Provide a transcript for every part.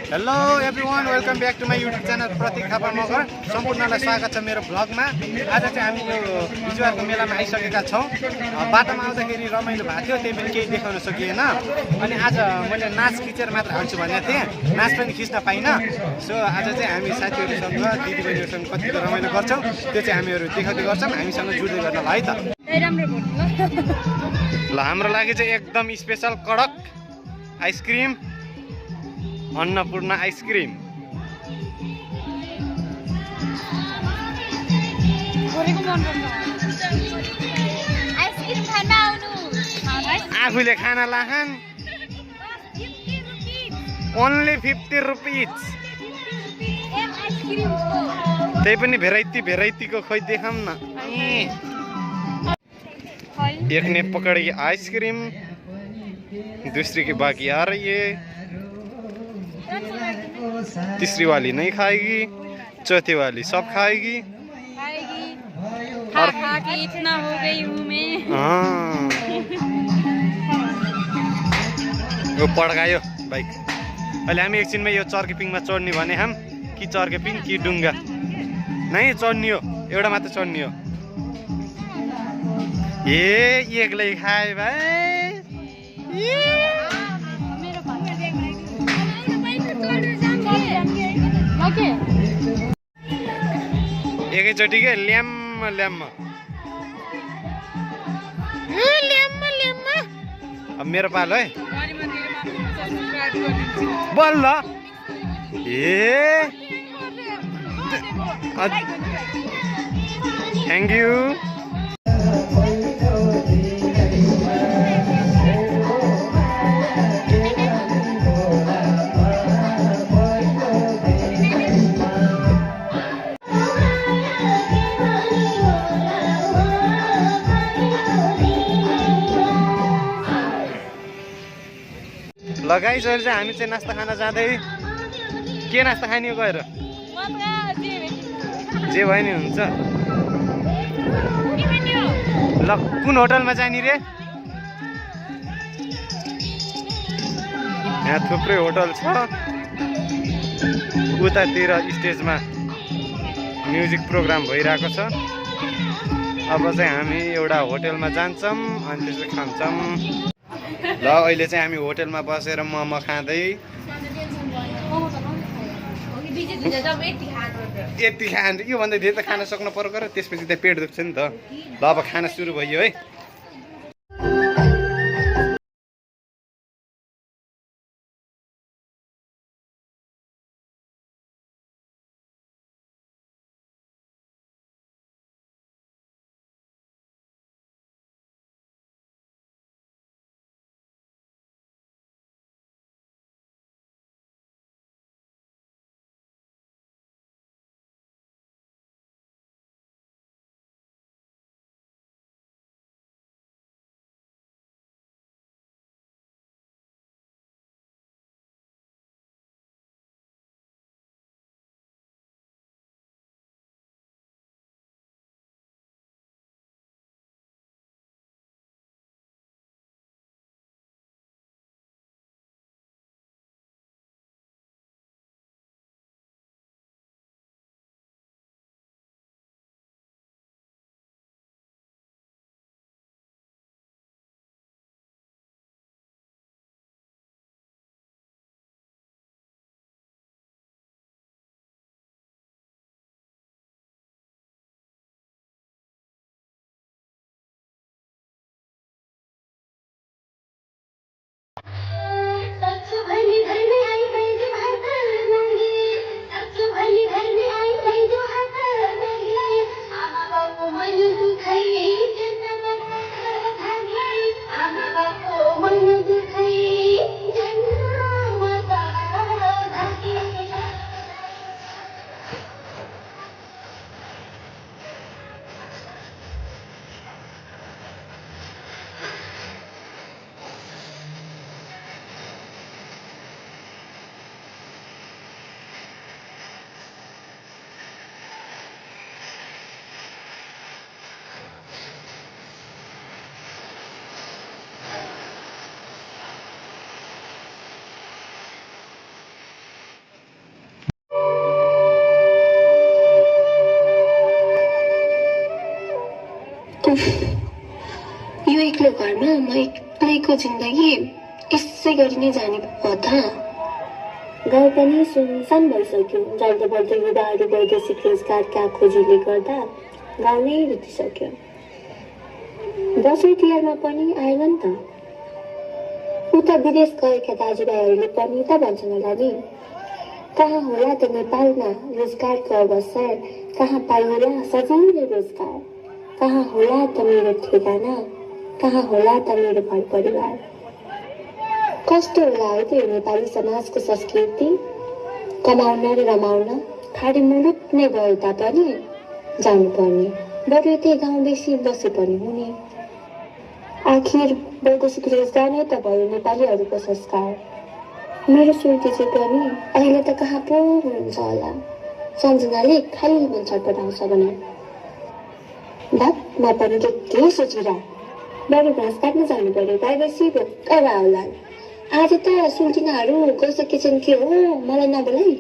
Hello everyone welcome back to my YouTube channel Prateek Thapa Magar सम्पूर्णलाई स्वागत छ मेरो भ्लगमा। आज चाहिँ हामी यो बिजुवारको मेलामा आइसकेका छौँ। बाटोमा आउँदाखेरि रमाइलो भएको थियो, त्यही पनि केही देखाउन सकिएन। अनि आज मैले नाच खिचेर मात्र हाल्छु भनेको थिएँ, नाच पनि खिच्न पाइनँ। सो आज चाहिँ हामी साथीहरूसँग दिदीबहिनीहरूसँग कतिको रमाइलो गर्छौँ त्यो चाहिँ हामीहरू देखाउँदै गर्छौँ। हामीसँग जुड्दै गर्न ल है त। ल हाम्रो लागि चाहिँ एकदम स्पेसल कडक आइसक्रिम अन्नपूर्ण आइसक्रिम। आफूले खाना लाखान ओन्ली 50 रुपिज। त्यही पनि भेराइटीको खोइ देखाम न। एक ने पकड़ी आइसक्रीम, दूसरी की बाकी आ रही है, तीसरी वाली नहीं खाएगी, चौथी वाली सब खाएगी। खा के इतना हो गई हूँ मैं। हाँ वो पड़ गयो बाइक। अहिले हामी एकछिनमा यो चर्केपिङमा चढ्ने भने हम कि चर्केपिङ कि डुङ्गा नहीं चढ्ने हो, एउटा मात्र चढ्ने हो। ए एक्लै खाए भाइ। एकैचोटि के ल्याम्म ल्याम्म अब मेरो पालो है बल्ल। ए थ्याङ्क यू। लगाइस अहिले चाहिँ हामी चाहिँ नास्ता खान जाँदै। के नास्ता खाने हो गएर? जे भयो नि हुन्छ। ल कुन होटलमा जाने रे? यहाँ थुप्रै होटल छ। उतातिर स्टेजमा म्युजिक प्रोग्राम भइरहेको छ। अब चाहिँ हामी एउटा होटलमा जान्छौँ अनि त्यसपछि खान्छौँ। ल अहिले चाहिँ हामी होटलमा बसेर मोमो खाँदै यति खान्छ। योभन्दा धेरै त खान सक्नु पर्यो र त्यसपछि त पेट दुख्छ नि त। ल अब खाना सुरु भयो है। उफ, यो एक्लो घरमा म एक्लैको जिन्दगी यसै गरी नै जाने भयो त। गाउँ पनि सुनसान भइसक्यो। जल्दो बल्दो युवाहरू वैदेशिक रोजगारका खोजीले गर्दा गाउँ नै रुटिसक्यो। दसैँ तिहारमा पनि आएन नि त। उता विदेश गएका दाजुभाइहरूले पनि त भन्छन् होला नि, कहाँ होला त नेपालमा रोजगारको अवसर, कहाँ पाइएला सजिलै रोजगार, कहाँ होला त मेरो ठेगाना, कहाँ होला त मेरो घर परिवार। कस्तो होला है त्यो नेपाली समाजको संस्कृति, कमाउन र रमाउन खाडी मुलुक नै भए तापनि जानुपर्ने, बरु यतै गाउँ बेसी बसे पनि हुने। आखिर वैदेशिक रोजगार नै त भयो नेपालीहरूको संस्कार। मेरो श्रुति चाहिँ पनि अहिले त कहाँ पो हुनुहुन्छ होला, सम्झनाले खाली मन छटपटाउँछ भने। धत म पनि के सोचिरह, बरु घाँस काट्न जानु पर्यो, गाई बसी भोक्कर होला। आज त सुल्टिनाहरू गइसकेछन् के हो, मलाई नबोलाई।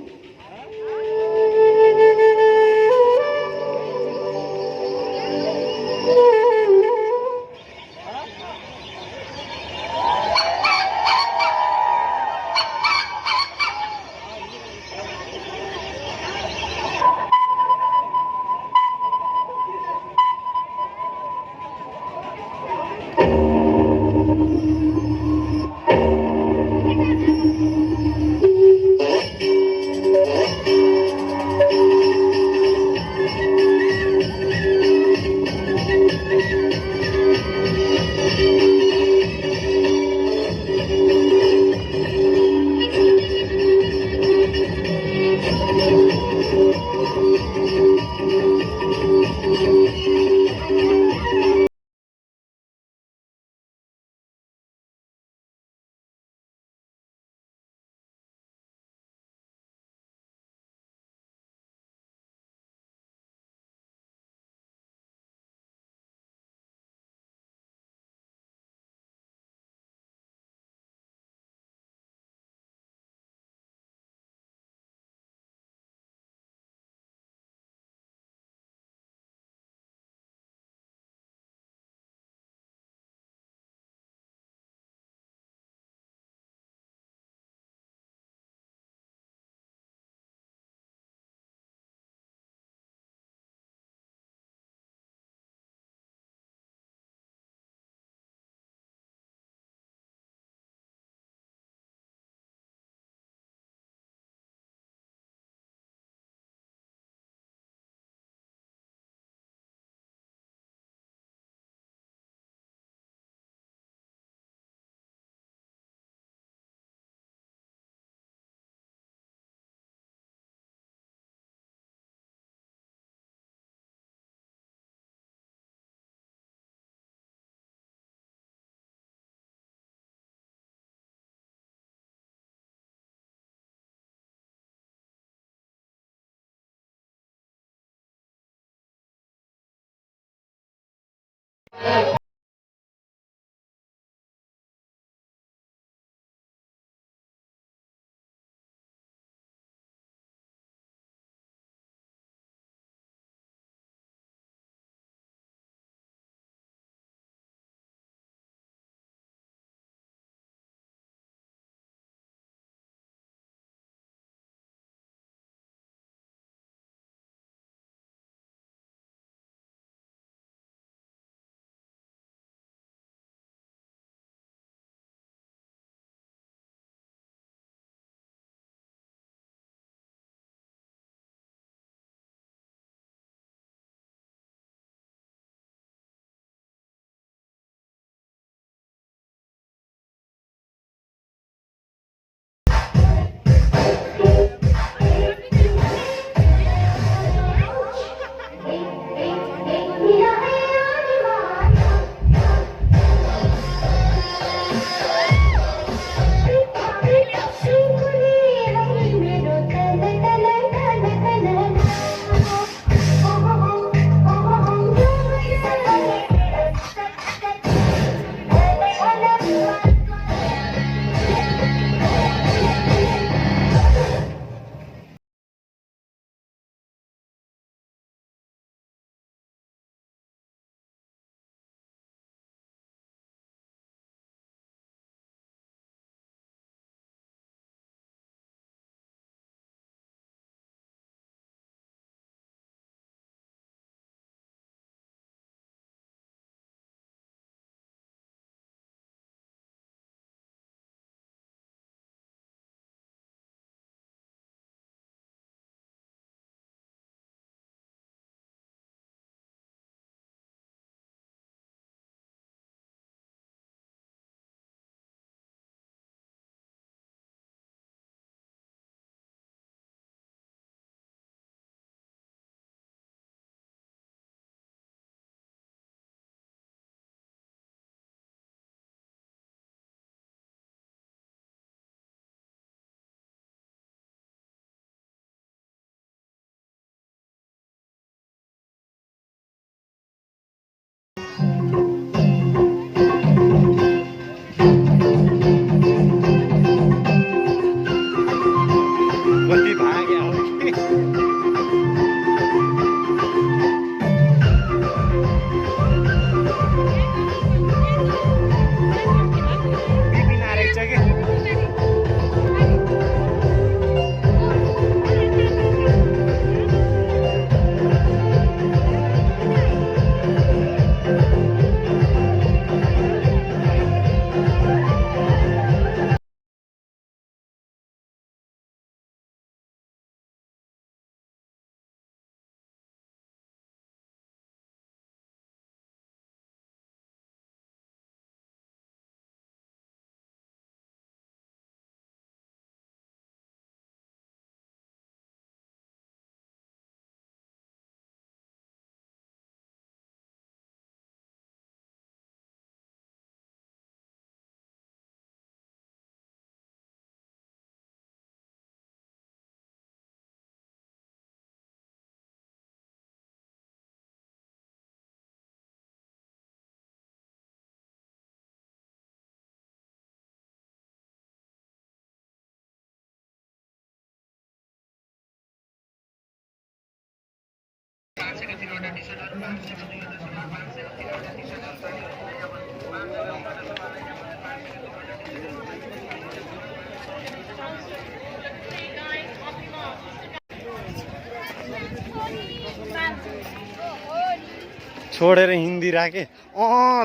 छोडेर हिन्दी राखेँ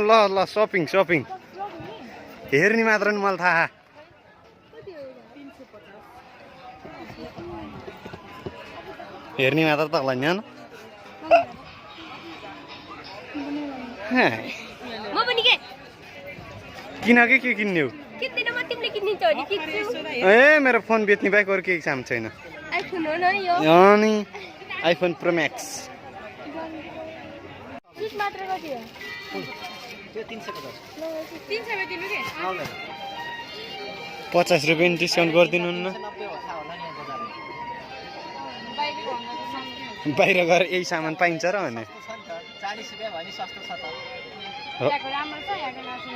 ल ल सपिङ सपिङ हेर्ने मात्र नि मलाई थाहा हेर्ने मात्र त होला न्यानो म पनि के किन के किन्ने हो किन्दिन म तिमीले किन्दिन्छ भने किन्छु ए मेरो फोन बेच्ने बाहेक अरू केही काम छैन आइफोन हो न यो अनि आइफोन प्रो म्याक्स जुस मात्र कति हो त्यो 350 300 मा दिनु के 50 रुपियाँ नि डिस्काउन्ट गरिदिनुहुन्न बाहिर गएर यही सामान पाइन्छ र भने 40 रुपैयाँ भने सस्तो छ त यहाँको राम्रो छ यहाँको राम्रो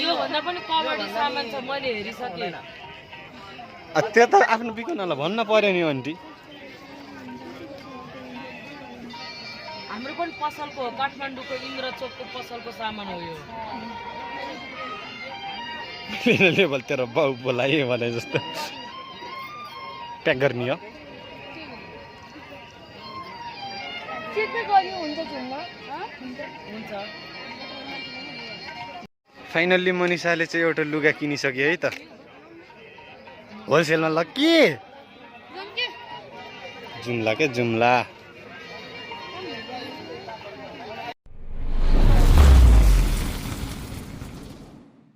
यो भन्दा पनि कबड्डी सामान छ मैले हेरिसकेँ त्यो त आफ्नो बिकनलाई भन्न पर्यो नि आन्टी हाम्रो पनि पसलको हो काठमाडौँको इन्द्र चोकको पसलको सामान हो यो मेरो लेभल तेरो बाउ बोलाए भने जस्तो प्याक गर्ने हो चिप्पै गर्यो हुन्छ जुम्मा हुन्छ फाइनल्ली मनिषाले चाहिँ एउटा लुगा किनिसक्यो है त होलसेलमा ल के जुम्ला के जुम्ला